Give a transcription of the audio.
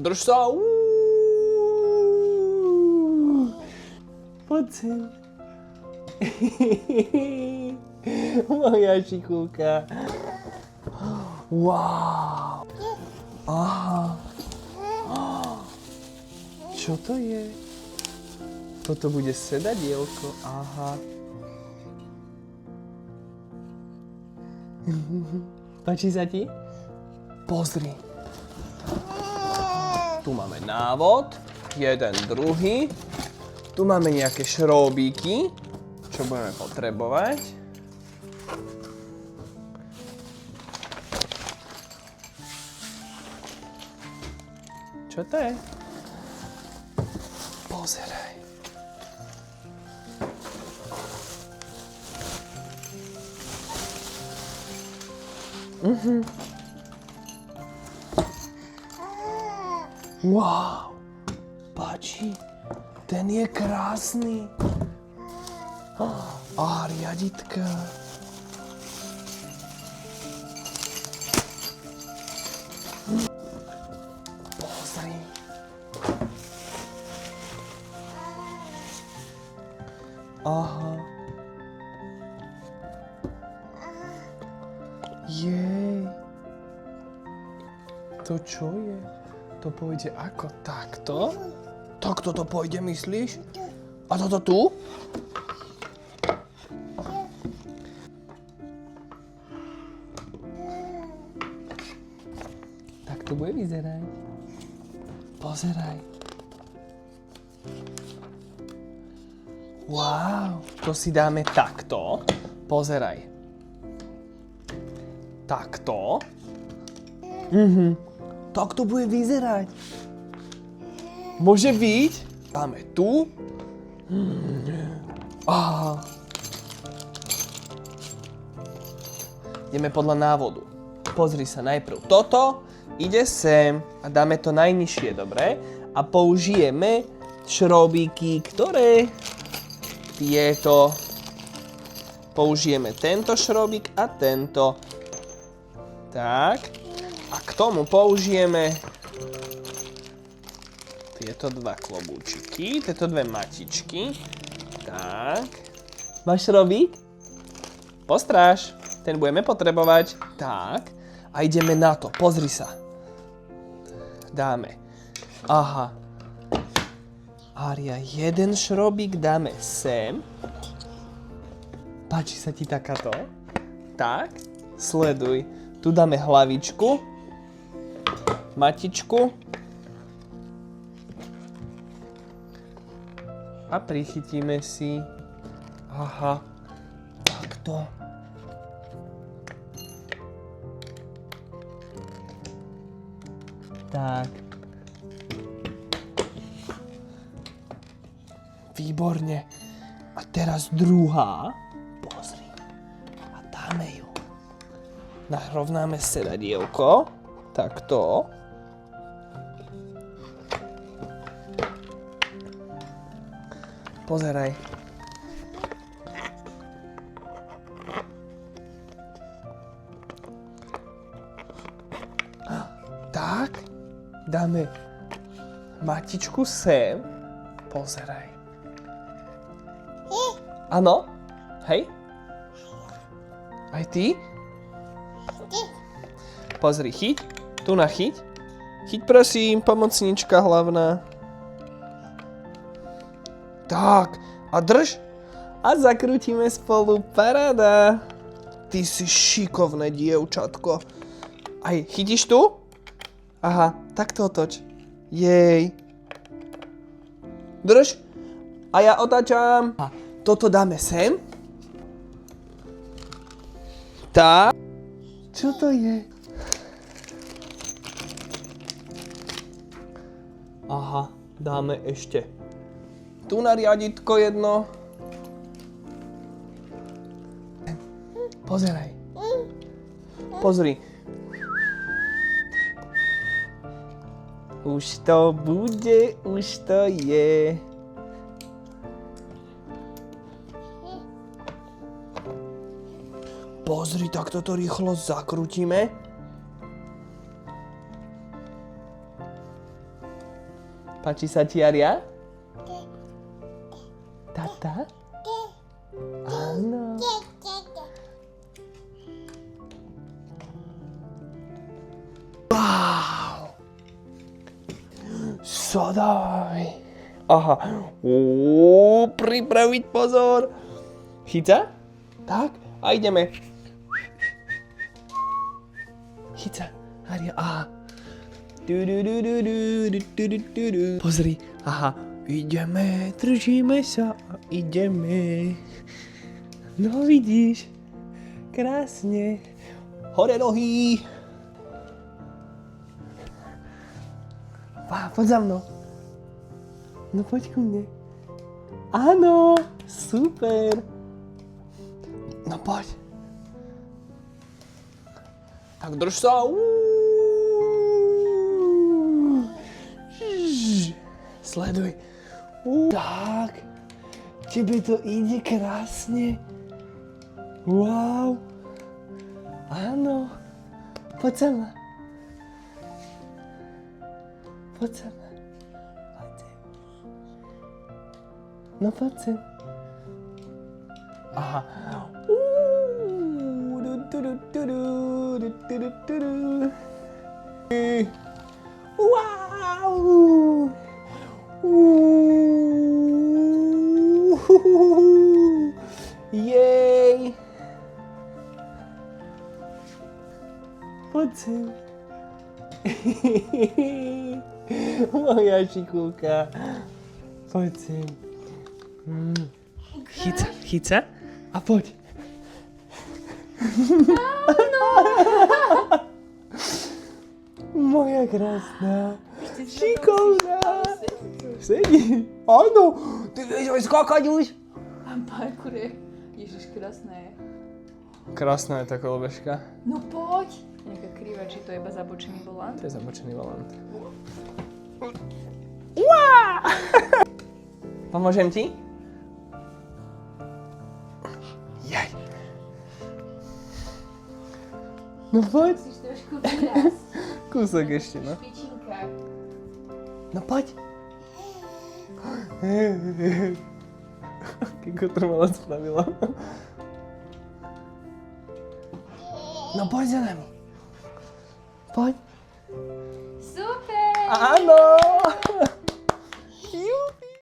Drž sa. Poď sem. Moja šikulka. Wow. Aha. Čo to je? Toto bude sedadielko. Aha. Páči sa ti? Pozri. Tu máme návod. Jeden, druhý. Tu máme nejaké šroubíky, čo budeme potrebovať. Čo to je? Pozeraj. Wow. Páči. Ten je krásny. A riaditka. Pozri. Aha. Jej. To čo je? To pôjde ako takto? Takto to pôjde, myslíš? A toto tu? Tak to bude vyzerať. Pozeraj. Wow, to si dáme takto. Pozeraj. Takto. Tak to bude vyzerať. Môže byť? Dáme tu. Aha. Ideme podľa návodu. Pozri sa najprv. Toto ide sem a dáme to najnižšie, dobre? A použijeme šroubíky, ktoré tieto. Použijeme tento šroubík a tento. Tak. A k tomu použijeme tieto dva klobúčiky, tieto dve matičky. Tak. Máš šroubík? Postráž. Ten budeme potrebovať. Tak. A ideme na to. Pozri sa. Dáme. Aha. Ária, jeden šroubík dáme sem. Páči sa ti takáto? Tak. Sleduj. Tu dáme hlavičku. Matičku. A prichytíme si. Aha. Takto. Tak. Výborne. A teraz druhá. Pozri. A dáme ju. Narovnáme sedadielko. Takto. Pozeraj. Tak. Dáme matičku sem. Pozeraj. Áno? Hej? Aj ty? Pozri, chyť. Tu na chyť. Chyť prosím, pomocnička hlavná. Tak, a drž. A zakrútime spolu, paráda. Ty si šikovné dievčatko. Aj, chytíš tu? Aha, tak to otoč. Jej. Drž. A ja otáčam. A toto dáme sem. Tak. Čo to je? Aha, dáme ešte tu na riaditko jedno. Pozeraj. Pozri. Už to bude, už to je. Pozri, tak toto rýchlo zakrútime. Páči sa ti, Aria? Tata? Áno. Wow. Sadaj. Aha. Pripraviť pozor. Chyca? Tak. A ideme. Chyca. Aria. Aha. Pozri. Aha. Ideme. Držíme sa. Ideme. No vidíš. Krásne. Hore nohy. Poď za mnou. No poď ku mne. Áno, super. No poď. Tak drž sa. Sleduj. Tak. Tebe to ide krásne. Wow. Áno. Poď sa ma. Poď sa ma. Poď sem. No poď sem. Aha. Wow. Jej. Poď sem. Moja šikulka. Poď sem. Chyca a poď. Moja krásna šikovná. Sedí. Áno. Ty vieš aj skákať už? Mám parkoure. Ježiš, krásne je. Krásna je tá kolobežka. No poď. Nejaká krýva, či to je iba zabočený volant? To je zabočený volant. Pomôžem ti? Jaj. No poď. Musíš trošku výraz. Kúsok ešte, no. Špičinka. No poď. Kiko to malá spravila. No poď za nami. Poď. Super! Áno!